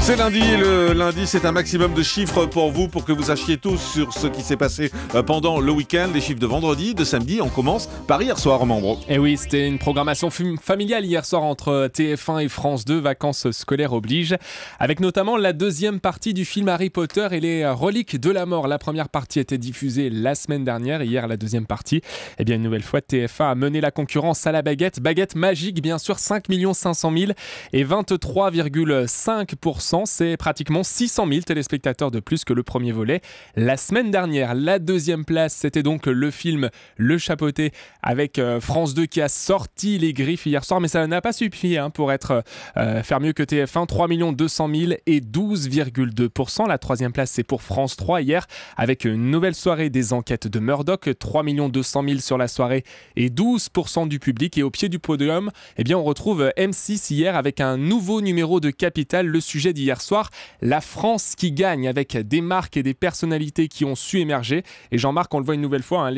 C'est lundi, le lundi c'est un maximum de chiffres pour vous, pour que vous sachiez tous sur ce qui s'est passé pendant le week-end. Les chiffres de vendredi, de samedi, on commence par hier soir, Romain Bro. Et oui, c'était une programmation familiale hier soir entre TF1 et France 2, vacances scolaires oblige, avec notamment la deuxième partie du film Harry Potter et les reliques de la mort. La première partie était diffusée la semaine dernière, hier la deuxième partie. Et bien une nouvelle fois, TF1 a mené la concurrence à la baguette magique bien sûr, 5 500 000 et 23,5%. C'est pratiquement 600 000 téléspectateurs de plus que le premier volet. La semaine dernière, la deuxième place, c'était donc le film Le Chapeauté avec France 2 qui a sorti les griffes hier soir, mais ça n'a pas suffi pour faire mieux que TF1. 3 200 000 et 12,2%. La troisième place, c'est pour France 3 hier avec une nouvelle soirée des enquêtes de Murdoch. 3 200 000 sur la soirée et 12% du public. Et au pied du podium, eh bien, on retrouve M6 hier avec un nouveau numéro de Capital. Le sujet d'hier soir, la France qui gagne, avec des marques et des personnalités qui ont su émerger. Et Jean-Marc, on le voit une nouvelle fois,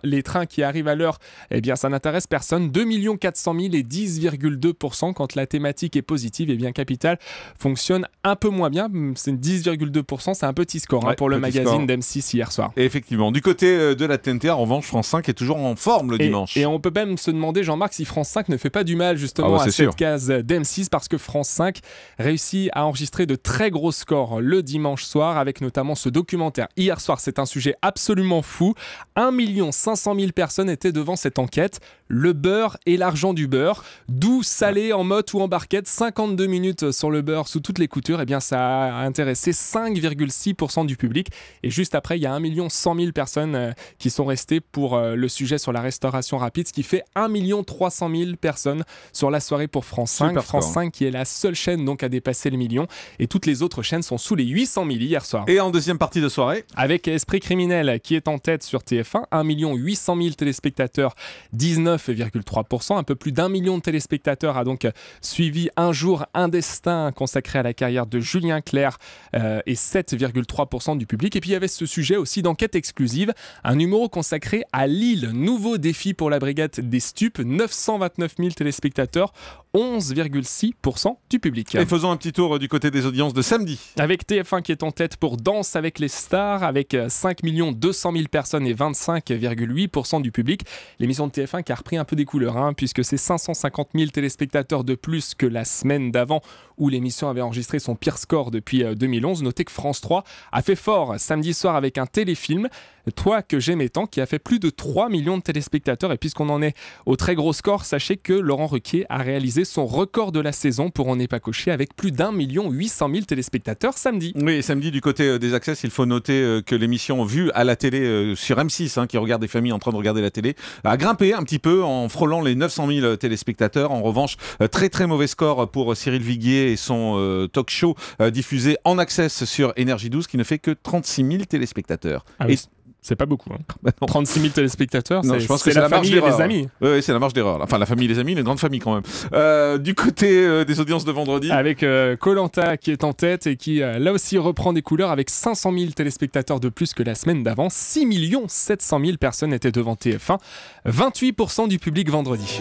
les trains qui arrivent à l'heure, eh bien, ça n'intéresse personne. 2 400 000 et 10,2%. Quand la thématique est positive, eh bien, Capital fonctionne un peu moins bien. C'est 10,2%, c'est un petit score pour le magazine d'M6 hier soir. Et effectivement, du côté de la TNT, en revanche, France 5 est toujours en forme le dimanche. Et on peut même se demander, Jean-Marc, si France 5 ne fait pas du mal justement à cette case d'M6, parce que France 5 réussit à enregistrer de très gros scores le dimanche soir, avec notamment ce documentaire. Hier soir, c'est un sujet absolument fou. 1 500 000 personnes étaient devant cette enquête. Le beurre et l'argent du beurre. Doux, salé, en motte ou en barquette. 52 minutes sur le beurre sous toutes les coutures. Eh bien, ça a intéressé 5,6% du public. Et juste après, il y a 1 100 000 personnes qui sont restées pour le sujet sur la restauration rapide, ce qui fait 1 300 000 personnes sur la soirée pour France 5. Super France 5 qui est la seule chaîne donc à dépasser les millions. Et toutes les autres chaînes sont sous les 800 000 hier soir. Et en deuxième partie de soirée, avec Esprit criminel qui est en tête sur TF1, 1 800 000 téléspectateurs, 19,3%. Un peu plus d'1 million de téléspectateurs a donc suivi Un jour, un destin, consacré à la carrière de Julien Clerc, et 7,3% du public. Et puis il y avait ce sujet aussi d'enquête exclusive, un numéro consacré à Lille. Nouveau défi pour la brigade des stupes, 929 000 téléspectateurs, 11,6% du public. Et faisons un petit tour du côté des audiences de samedi. Avec TF1 qui est en tête pour Danse avec les stars, avec 5 200 000 personnes et 25,8% du public. L'émission de TF1 qui a repris un peu des couleurs, puisque c'est 550 000 téléspectateurs de plus que la semaine d'avant, où l'émission avait enregistré son pire score depuis 2011. Notez que France 3 a fait fort samedi soir avec un téléfilm, Toi que j'aimais tant, qui a fait plus de 3 millions de téléspectateurs. Et puisqu'on en est au très gros score, sachez que Laurent Ruquier a réalisé son record de la saison pour On n'est pas coché, avec plus d'1 800 000 téléspectateurs samedi. Oui, samedi du côté des Access, il faut noter que l'émission vue à la télé sur M6, qui regarde des familles en train de regarder la télé, a grimpé un petit peu en frôlant les 900 000 téléspectateurs. En revanche, très très mauvais score pour Cyril Viguier et son talk show diffusé en Access sur Énergie 12, qui ne fait que 36 000 téléspectateurs. Ah oui. C'est pas beaucoup. 36 000 téléspectateurs, non, c'est la famille et les amis. Oui, c'est la marge d'erreur. Enfin, la famille et les amis, une grande famille quand même. Du côt des audiences de vendredi. Avec Koh-Lanta qui est en tête et qui, là aussi, reprend des couleurs avec 500 000 téléspectateurs de plus que la semaine d'avant. 6 700 000 personnes étaient devant TF1. 28% du public vendredi.